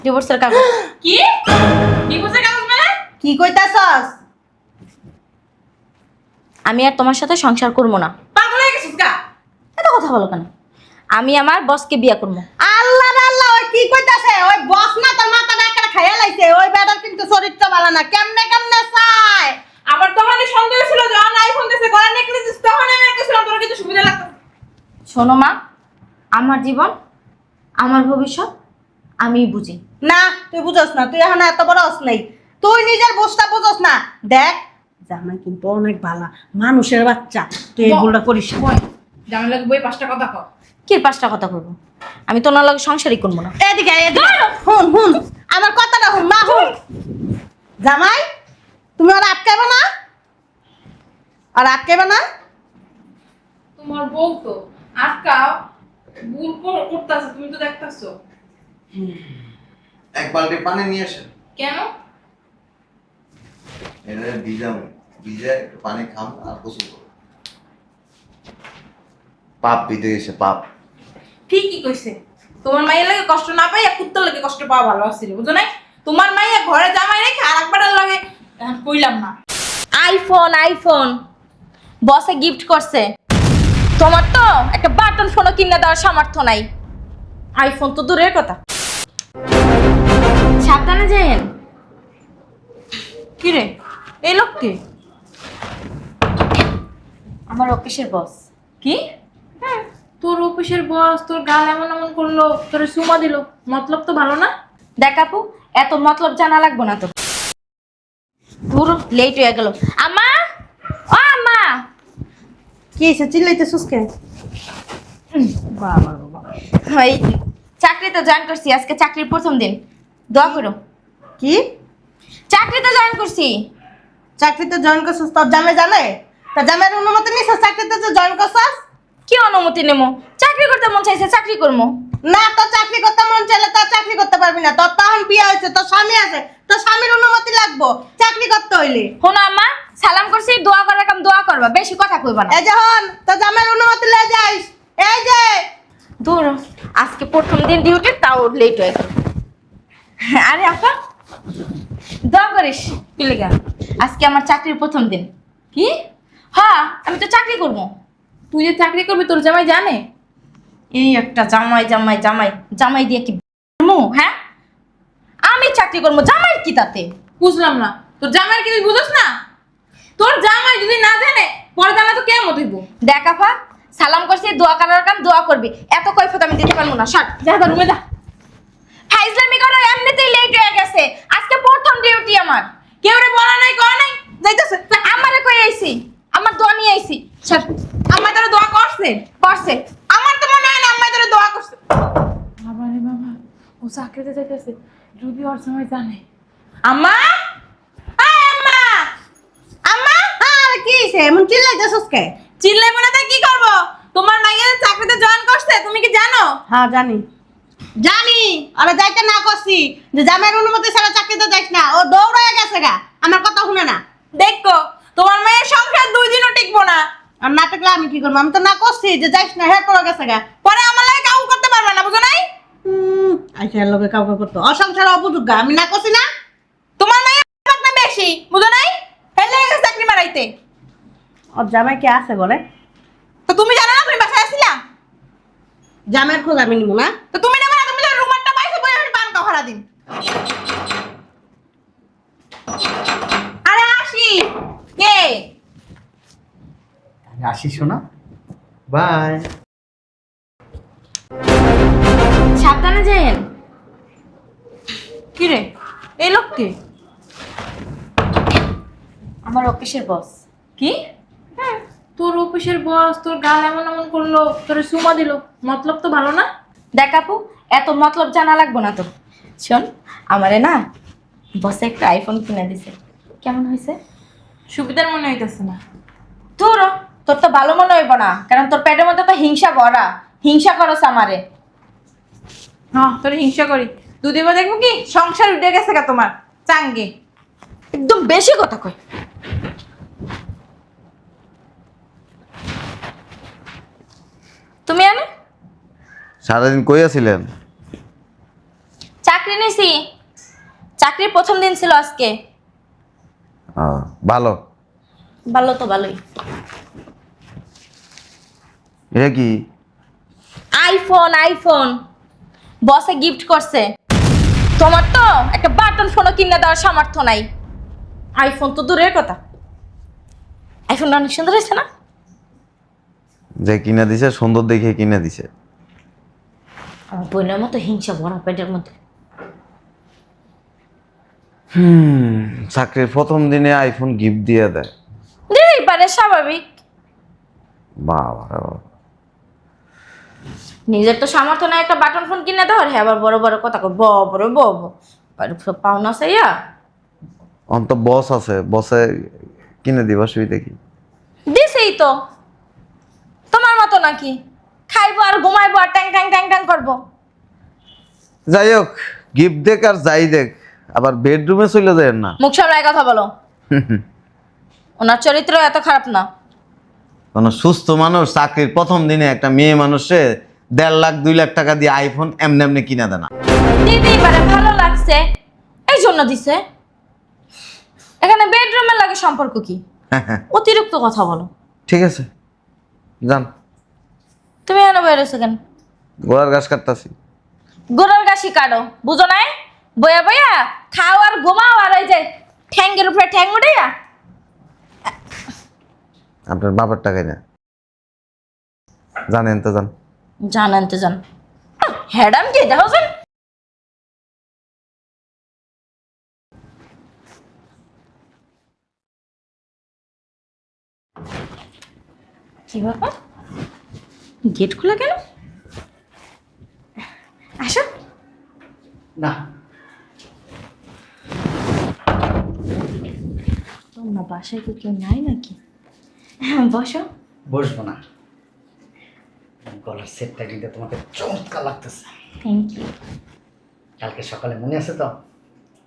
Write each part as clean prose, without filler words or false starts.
ডিভোর্সের কাগজ। কি ডিভোর্সের কাগজ মানে? কি কইতাছস? আমি আর তোমার সাথে সংসার করবো না। পাগল হয়ে গেছিস গা? এত কথা বলো কেন? আমি আমার বসকে বিয়ে করবো। আল্লাহ রে আল্লাহ, ওই কি কইতাছে? ওই বস না তোর মাথাটা একটা খাইয়া লাইছে। ওই বেটার কিন্তু চরিত্র ভালো না। কেমনে কেমনে চায়? আমার তখনই সন্দেহ ছিল যখন আইফোন দিছে গলার নেকলেস দিছে তখন আমি দেখছিলাম তোর কিছু সুবিধা লাগতো। শোনো মা, আমার জীবন, আমার ভবিষ্যৎ আমি বুঝি। না, তুই বুঝছ না। তুই এখন এত বড় হস নাই। তুই নিজের বসটা বুঝছ না। দেখ, জামাই কিন্তু অনেক ভালো মানুষের বাচ্চা। তুই এই ভুলটা করিস না। বল জামাই লাগে বই 5টা কথা কও। কি 5টা কথা করবো? আমি তো ওনার লগে সংসারই করবো না। এদিকে এদিকে হুন হুন, আমার কথাটা হুন মা হুন। জামাই, তুমি আর আটকাবে না? আর আটকাবে না? তোমার বউ তো আটকাও ভুল করতেছে, তুমি তো দেখতাছো। এক বালতি পানি নিয়ে আসেন। কেন? এটা ভিজে একটু পানি খান আর গোসল করুন। পাপ বিধে গেছে পাপ। ঠিকই কইছে। তোমার মাইয়ের লাগে কষ্ট না পাই আর কুত্তার লাগে কষ্ট পাওয়া ভালো আছিল, বুঝো নাই? তোমার মাইয়া ঘরে জামাই রেখে আর একবারের লাগে কইলাম না। আইফোন আইফোন বসে গিফট করছে। তোমার তো একটা বাটন ফোনও কিনে দেওয়ার সামর্থ্য নাই। আইফোন তো দূরের কথা। সাবধানে যাইয়েন। কি রে এই লোক কে? আমার অফিসের বস। কি? তোর অফিসের বস তোর গাল এমন এমন করলো, তোর সুমা দিল, মতলব তো ভালো না। দেখ আপু, এত মতলব জানা লাগবো না তো। পুরো লেট হয়ে গেল। আম্মা, ও আম্মা, কি এসে চিল্লাইতেছিস কেন? বাবা বাবা, ওই চাকরিতে জয়েন করছি, আজকে চাকরির প্রথম দিন। দোয়া করো। কি চাকরিতে জয়েন করছি। চাকরিতে জয়েন করছিস? তোর জামাই জানে? তোর জামাইয়ের অনুমতি নিছিস চাকরিতে যে জয়েন করছিস? কি অনুমতি নেবো? চাকরি করতে মন চাইছে, চাকরি করবো। না, তোর চাকরি করতে মন চাইলে তোর চাকরি করতে পারবি না। তোর তখন বিয়ে হয়েছে, তোর স্বামী আছে, তোর স্বামীর অনুমতি লাগবো চাকরি করতে হইলে। শোনো আম্মা, সালাম করছি, দোয়া করার কাম দোয়া করবা, বেশি কথা কইবা না। এই যে হন, তোর জামাইয়ের অনুমতি লয়ে যাইস। এই যে দূর, আজকে প্রথম দিন ডিউটি, তাও লেট হয়ে গেল। আরে আপা, দোয়া করিস। কি লেগা? আজকে আমার চাকরির প্রথম দিন। কি? হ্যাঁ, আমি তো চাকরি করবো। তুই যে চাকরি করবি তোর জামাই জানে? এই একটা জামাই জামাই জামাই জামাই দিয়ে কি হ্যাঁ? আমি চাকরি করবো, জামাই কি তাতে? বুঝলাম না, তোর জামাই কি তুই বুঝছ না? তোর জামাই যদি না জানে পরে জানা তো কেমন হইব? দেখ আপা, সালাম করছি, দোয়া করার কাম দোয়া করবি, এত কৈফত আমি দিতে পারবো না। সর, যা তোর রুমে যা। ফাইজলামি করো, এমনিতেই লেট হয়ে গেছে। আজকে প্রথম ডিউটি আমার। কেউ রে বলা নাই কয় নাই যাইতাছে। আমারে কই আইছি, আমার দোয়া নিয়ে আইছি। সর, আম্মা তোর দোয়া করছে? করছে। আমার তো মনে হয় না আম্মা তোর দোয়া করছে। বাবা রে বাবা, ও চাকরিতে যাইতেছে, যদি ওর সময় জানে। আম্মা, আয় আম্মা, আম্মা। আর কি হইছে? এমন চিল্লাইতেছিস কে? চিল্লাইবো না তাই কি করব? তোমার মাইয়া চাকরিতে জয়েন করছে, তুমি কি জানো? হ্যাঁ জানি, জানি। আরে যাইতে না করছি যে জামাইয়ের অনুমতি ছাড়া চাকরিতে যাইস না। ও দৌড়ায় গেছে গা, আমার কথা শুনে না। দেখো তোমার মেয়ের সংসার 2 দিনও টিকবো না। আর না থাকলে আমি কি করবো? আমি তো না করছি যে যাইস না, হ্যাঁ করে গেছে গা। পরে আমার লাগে কাউ করতে পারবে না, বুঝো নাই? আইসা এর লগে কাউকে করতো অসংসার অপযোগ্য। আমি না করছি না? তোমার মেয়ে না বেশি, বুঝো নাই? হেলে গেছে চাকরি মারাইতে। ওর জামাই কে আছে বলে? তো তুমি জানো না তুমি বাসায় আসিলা? জামাইয়ের খোঁজ আমি নিবো না? তো তুমি নেবে না, তুমি তো রুমারটা পাইছো বই আমি পান খাও সারা দিন। আরে আসি কে? আসি শোনা, বাই। সাবধানে যাইয়েন। কি রে এই লোক কে? আমার অফিসের বস। কি? তোর অফিসের বস তোর গাল এমন এমন করলো, তোর সুমা দিল, মতলব তো ভালো না। দেখ আপু, এত মতলব জানা লাগবো না তো। শোন, আমারে না বসে একটা আইফোন কিনে দিছে। কেমন হয়েছে? সুবিধার মনে হইতেছে না। তোর তোর তো ভালো মনে হইব না, কারণ তোর পেটের মধ্যে তো হিংসা ভরা। হিংসা করস আমারে। হ্যাঁ তোর হিংসা করি, দুদিন পর দেখবো কি সংসার উঠে গেছে গা তোমার চাঙ্গে। একদম বেশি কথা কই। তুমি আনে সারাদিন কই আছিলেন? চাকরি চাকরি নিছি। চাকরির প্রথম দিন ছিল আজকে। ভালো। ভালো তো ভালোই। এটা কি? আইফোন বসে গিফট করছে। তোমার তো একটা বাটন ফোনও কিনে দেওয়ার সামর্থ্য নাই। আইফোন তো দূরের কথা, আইফোনটা অনেক সুন্দর হয়েছে না? যে কিনে দিছে সুন্দর দেখে কিনে দিছে। আমার বোনের মতো হিংসা ভরা পেটের মধ্যে। চাকরির প্রথম দিনে আইফোন গিফট দিয়ে দেয়। দিতেই পারে, স্বাভাবিক। বাবা রে বাবা। নিজের তো সামর্থ্য নাই একটা বাটন ফোন কিনে দেওয়ার, হ্যাঁ আবার বড় বড় কথা কয় পাওনা চাইয়া। অন্ত বস আছে, বসে কিনে দিবা সুবিধা কি? দিছেই তো, তোমার মতো নাকি খাইবো আর ঘুমাইবো আর ট্যাং ট্যাং ট্যাং ট্যাং করবো। যাই হোক, গিফট দেখ আর যাই দেখ, আবার বেডরুমে চলে যায় না। মুখ সামলায় কথা বলো। ওনার চরিত্র এত খারাপ না। কোন সুস্থ মানুষ চাকরির প্রথম দিনে একটা মেয়ে মানুষে 1.5 লাখ 2 লাখ টাকা দিয়ে আইফোন এমনি এমনি কিনা দেয় না। দিতেই পারে, ভালো লাগছে এই জন্য দিছে। এখানে বেডরুমের লাগে সম্পর্ক কি? অতিরিক্ত কথা বলো। ঠিক আছে, যান। তুমি এখানে বেরোছো কেন? ঘোড়ার ঘাস কাটতাছি। গরুর গাছি কাটো, বুঝো নাই? বয়া বয়া খাও আর ঘুমাও আর ওই যে ঠ্যাঙ্গের উপরে ঠ্যাং উঠাইয়া। আপনার বাবার টাকাই না, জানেন তো যান। জানেন তো জান, হ্যাডাম কি দেখো যান। কি ব্যাপার, গেট খোলা কেন? আসো। না, তোমার বাসায় তো কেউ নাই নাকি? বসো। বসবো না। গলার সেটটা কিন্তু তোমাকে চমৎকার লাগতেছে। Thank you. কালকে সকালে মনে আছে তো?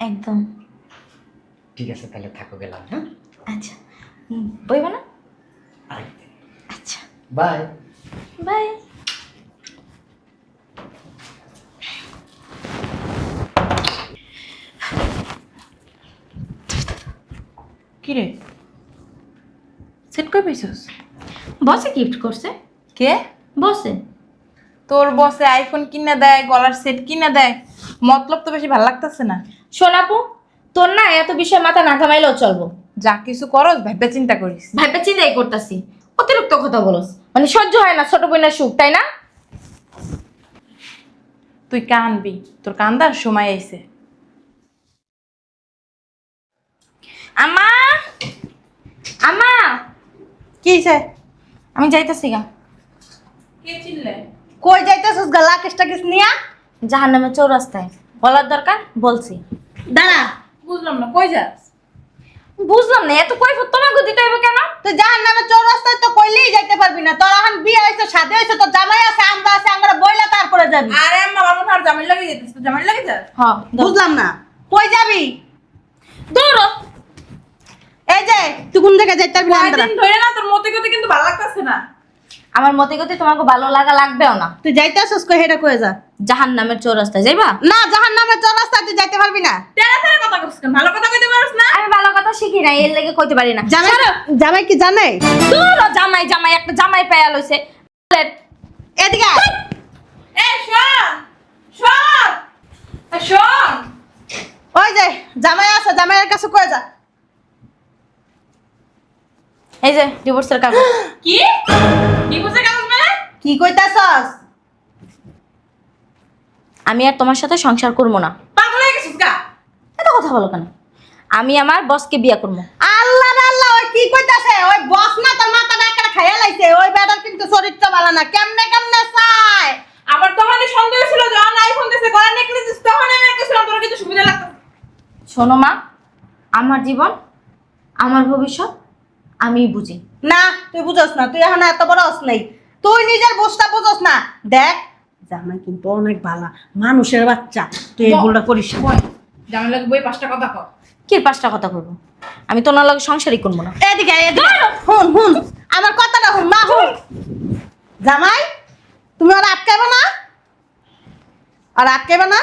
একদম। ঠিক আছে, তাহলে থাকো, গেলাম। হ্যাঁ, আচ্ছা, বইব না? আরেকদিন। আচ্ছা, বাই। বাই। কি রে, সেট কই পাইছস? বসে গিফট করছে। কে? বসে। তোর বসে আইফোন কিনে দেয়, গলার সেট কিনে দেয়, মতলব তো বেশি ভালো লাগতেছে না। শোনাপু, তোর না এত বিষয় মাথা না ঘামাইলেও চলবো। যা কিছু করস ভাইবে চিন্তা করিস। ভাইপা চিন্তাই করতাছি, অতিরিক্ত কথা বলস, মানে সহ্য হয় না ছোট বোনের সুখ, তাই না? তুই কানবি, তোর কান্দার সময় আইছে। আমা, আমা, কি হইছে? আমি যাইতাছি গা। কে চিনলে? কই যাইতেছস গলা কেষ্টা কিস নিয়া? জাহান্নামের চৌরাস্তায়, বলার দরকার বলছি। দাঁড়া, বুঝলাম না, কই যাস? বুঝলাম না, এত কৈফত তোমাকে দিতে হইব কেন? তুই জাহান্নামে চৌরাস্তায় তো কইলেই যাইতে পারবি না। তোর এখন বিয়ে হইছে, শাদী হইছে, তোর জামাই আছে, আমরা আছে, আমরা বইলা তারপরে যাবি। আরে আম্মা, আমার মনে হয় জামিন লাগে যেতেছ, তো জামিন লাগে যাস। হ্যাঁ, বুঝলাম না, কই যাবি? দৌড়ো। এই যে তুই কোন জায়গায় যাইতে পারবি না? কয়দিন ধরে না তোর মতে গতে কিন্তু ভালো লাগতেছে না। আমার মতে গতি তোমাকে ভালো লাগা লাগবেও না। তুই যাইতেছস কই হেডা কই যা? জাহান্নামের চৌরাস্তায় যাইবা? না, জাহান্নামের চৌরাস্তায় তুই যাইতে পারবি না। তেরা তেরা কথা কইছিস কেন? ভালো কথা কইতে পারছ না? আমি ভালো কথা শিখি না, এর লেগে কইতে পারি না। জামাই, জামাই কি জানে? দৌড়ো, জামাই জামাই একটা জামাই পেয়া লইছে। এদিকে আয়। এই শোন, শোন, এই শোন। ওই যে জামাই আছে, জামাইয়ের কাছে কই যা। এই যে ডিভোর্সের কাগজ। কি? ডিভোর্সের কাগজ মানে? কি কইতাছস? আমি আর তোমার সাথে সংসার করবো না। পাগল হয়ে গেছিস গা? এত কথা বলো কেন? আমি আমার বসকে বিয়ে করবো। আল্লাহ রে আল্লাহ, ওই কি কইতাছে? ওই বস না তোর মাথাটা একটা খাইয়া লাইছে। ওই বেটার কিন্তু চরিত্র ভালো না। কেমনে কেমনে চায়? আমার তখনই সন্দেহ ছিল যখন আইফোন দিছে, গলার নেকলেস দিছে, তখন আমি কইছিলাম তোর কিছু সুবিধা লাগতো। শোনো মা, আমার জীবন, আমার ভবিষ্যৎ আমি বুঝি। না, তুই বুঝছ না, তুই এখন এত বড় হস নাই। তুই নিজের বসটা বুঝছ না। দেখ, জামাই কিন্তু অনেক ভালো, মানুষের বাচ্চা। তুই এই ভুলটা করিস না। বই জামিন লাগে, বই 5টা কথা কও। কি 5টা কথা করবো? আমি তো ওনার লগে সংসারই করবো না। এদিকে আয়, এদিকে আয়। হুন হুন, আমার কথাটা হুন মা, হুন। জামাই, তুমি আর আটকাইবে না? আর আটকাইবে না?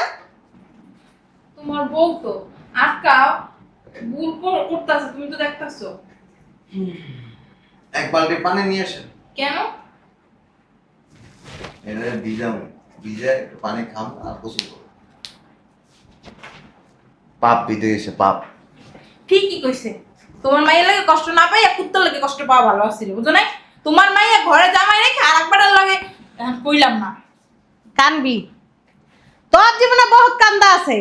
তোমার বউ তো আটকাও ভুল করতেছে, তুমি তো দেখতেছো। এক বালতি পানি নিয়ে আসেন। কেন? এটা ভিজে একটু পানি খান আর গোসল করুন। পাপ পিতে গেছে পাপ। ঠিকই কইছে, তোমার মাইয়ের লাগে কষ্ট না পাই আর কুত্তার লাগে কষ্ট পাওয়া ভালো আছিল, বুঝো নাই? তোমার মাইয়া ঘরে জামাই রেখে আর একবার লাগে কইলাম না। কানবি, তোর জীবনে বহুত কান্দা আছে।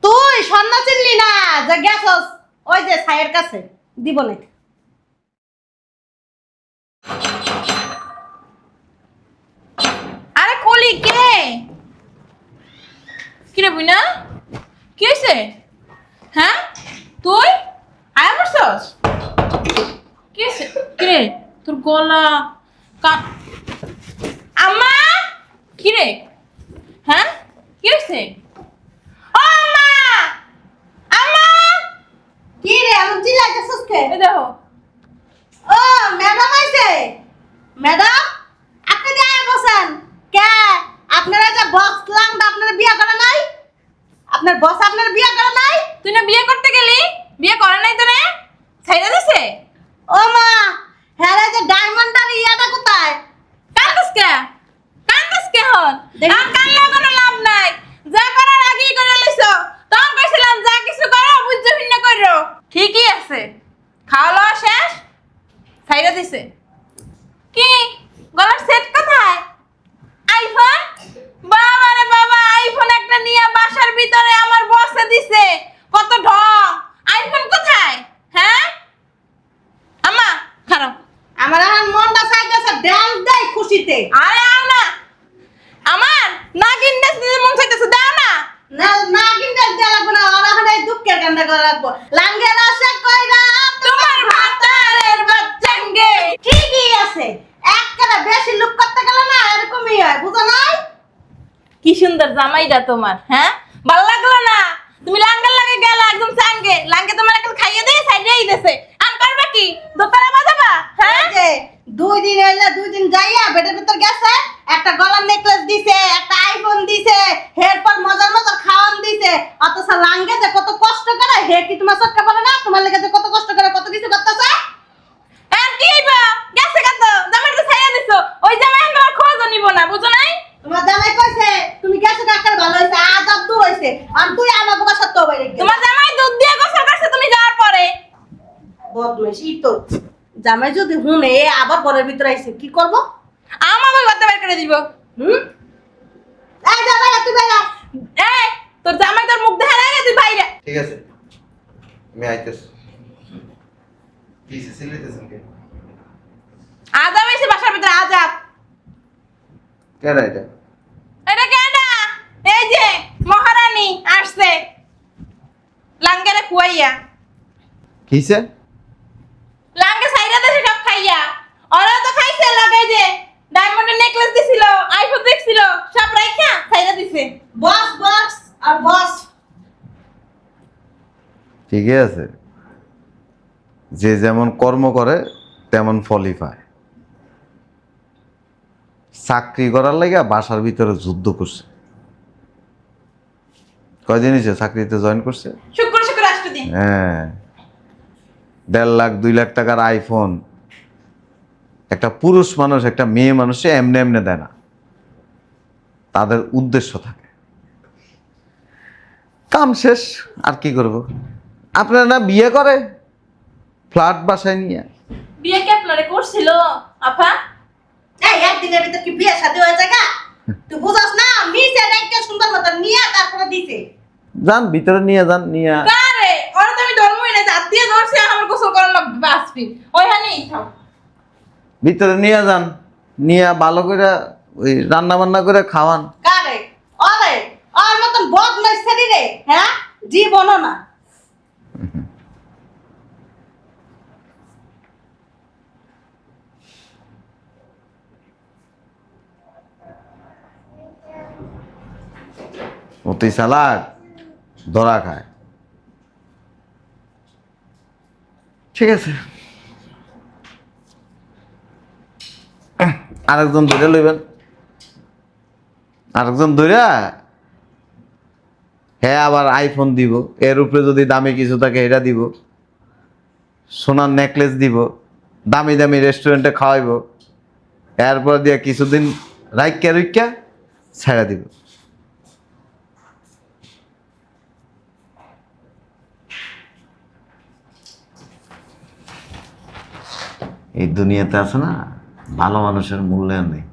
তুই স্বর্ণ চিনলি না যে গেছস ওই যে ছাইয়ের কাছে দিব না। আরে কলি কে? কিরে বুইনা, কি হয়েছে? হ্যাঁ তুই আয়া পড়ছস? কি হয়েছে? কিরে তোর গলা আম্মা, কিরে? হ্যাঁ কি হয়েছে? ও আম্মা, আম্মা, কি রে এমন চিল্লাইতেছস কে? এই দেখো। ও ম্যাডাম আইছে। ম্যাডাম আপনি যে আয়া বসেন কে? আপনারা যে বক্স লাংটা আপনারা বিয়া করে নাই? আপনার বস আপনার বিয়া করে নাই? তুই না বিয়ে করতে গেলি, বিয়ে করে নাই তো রে? ছাইড়া দিছে? ও মা, হ্যাঁ রে, যে ডায়মন্ডটার ইয়াটা কোথায়? কান্দস কে? কান্দস কে হন? দেখি। আর কানলে কোনো লাভ নাই, যা করার আগেই করে লইছো। তখন কইছিলাম যা কিছু করো বুঝতে ভিন্ন করো। ঠিকই আছে, খাওয়া লওয়া শেষ, ছাইড়া দিছে। কি গলার সেট কোথায়? আইফোন? বাবা রে বাবা, আইফোন একটা নিয়ে বাসার ভিতরে আমার বসে দিছে। কত ঢং! আইফোন কোথায়? হ্যাঁ আম্মা খারাপ। আমার এখন মনটা চাইতেছে ডান্স দেই খুশিতে। আরে আও না, আমার নাগিন নাচ দিতে মন চাইতেছে, দাও না। না না কিন্তু দেয়া লাগবে না, আর এখন এই দুঃখের গানটা করা লাগবো। লাঙ্গের আশা কইরা তোমার ভাতারের বাচ্চাঙ্গে। ঠিকই আছে, একটা বেশি লুক করতে গেলে না এরকমই হয়, বুঝো নাই? কি সুন্দর জামাইটা তোমার, হ্যাঁ ভালো লাগলো না? তুমি লাঙ্গের লাগে গেলা একদম চাঙ্গে, লাঙ্গে তোমার এখন খাইয়ে দিয়ে সাইডেই দিছে। আর করবা কি, দোতারা বাজাবা? হ্যাঁ এই যে 2 দিন হইলে 2 দিন যাইয়া বেডের ভিতর গেছে, একটা গলার নেকলেস দিছে, একটা আইফোন দিছে, এরপর মজার মজার খাওয়ান দিছে। অথচ লাঙ্গে যে কত কষ্ট করে, হে কি তোমার সটকা বলে না? তোমার লেগে যে কত কষ্ট করে কত কিছু করতেছে। আর কি হইবা, গেছে কত জামাইটা ছাইয়া দিছো, ওই জামাই এখন তোমার খোঁজও নিব না, বুঝো নাই? তোমার জামাই কইছে তুমি গেছো ডাক্তার ভালো হইছে, আজাব দূর হইছে। আর তুই আমাকে বাসা তো বাইরে গেছিস। তোমার জামাই দুধ দিয়ে গোসল করছে তুমি যাওয়ার পরে। বদমাইশি তো। জামাই যদি হুনে এ আবার ঘরের ভিতরে আইছে কি করব? আমাকে করতে বের করে দিব। হুম? এই জামাই তুই বাইরে। এই তোর জামাই তোর মুখ দেখা নাই, তুই বাইরে। ঠিক আছে, আমি আইতেছি। কি সিলেতেছেন কে? আজাব এসে বাসার ভিতরে আজাব। কেডা এটা? এটা কেডা? এই যে মহারানী আসছে লাঙ্গেরে খুয়াইয়া। কিছে? লাঙ্গে সাইরা দেশে সব খাইয়া। ওরা তো খাইছে, লাগে যে ডায়মন্ডের নেকলেস দিছিল, আইফোন দেখছিল, সব রাইখা সাইরা দিছে। বস বস আর বস। ঠিকই আছে, যে যেমন কর্ম করে তেমন ফলই পায়। চাকরি করার লাগা বাসার ভিতরে যুদ্ধ করছে। কয়দিন হয়েছে চাকরিতে জয়েন করছে? শুক্র শুক্র আসতে দিন। হ্যাঁ, 1.5 লাখ 2 লাখ টাকার আইফোন একটা পুরুষ মানুষ একটা মেয়ে মানুষে এমনে এমনে দেয় না, তাদের উদ্দেশ্য থাকে। কাম শেষ, আর কি করব? আপনারা না বিয়ে করে ফ্ল্যাট বাসায় নিয়ে? বিয়ে কি আপনারে করছিল আপা? এই একদিনের ভিতর কি বিয়ে শাদী হয়ে যায়? তুই বুঝাস না? নিচে রেখে সুন্দর মতো নিয়ে তারপরে দিছে। যান ভিতরে নিয়ে যান, নিয়ে কারে ওরা তো আমি ধর্মই না, জাত দিয়ে ধরছি, আমার গোসল করার লাগবে বাসপি ওইখানেই থাও। ভিতরে নিয়ে যান, নিয়ে ভালো করে ওই রান্না বান্না করে খাওয়ান। কারে? ওরে ওর মতন বদমাইশ ছেলে রে, হ্যাঁ জীবনও না। অতি চালাক, ধরা খায়। ঠিক আছে, আরেকজন ধরে লইবেন, আরেকজন ধরে হ্যাঁ আবার আইফোন দিব, এর উপরে যদি দামি কিছু থাকে এটা দিব, সোনার নেকলেস দিব, দামি দামি রেস্টুরেন্টে খাওয়াইব, এরপর দিয়ে কিছুদিন রাইক্যা রুইক্যা ছেড়ে দিব। এই দুনিয়াতে আছে না, ভালো মানুষের মূল্যায়ন নেই।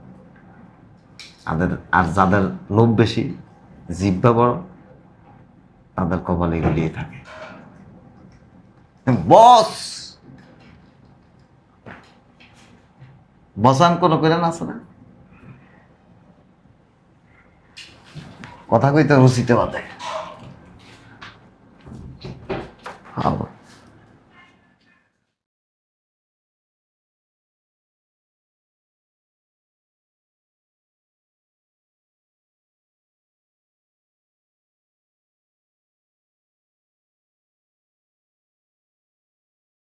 আর যাদের লোভ বেশি, জিহ্বা বড়, তাদের কপালে এগুলিয়ে থাকে। বস বসান কোনো করে না, আছে না, কথা কইতে রুচিতে বাদে।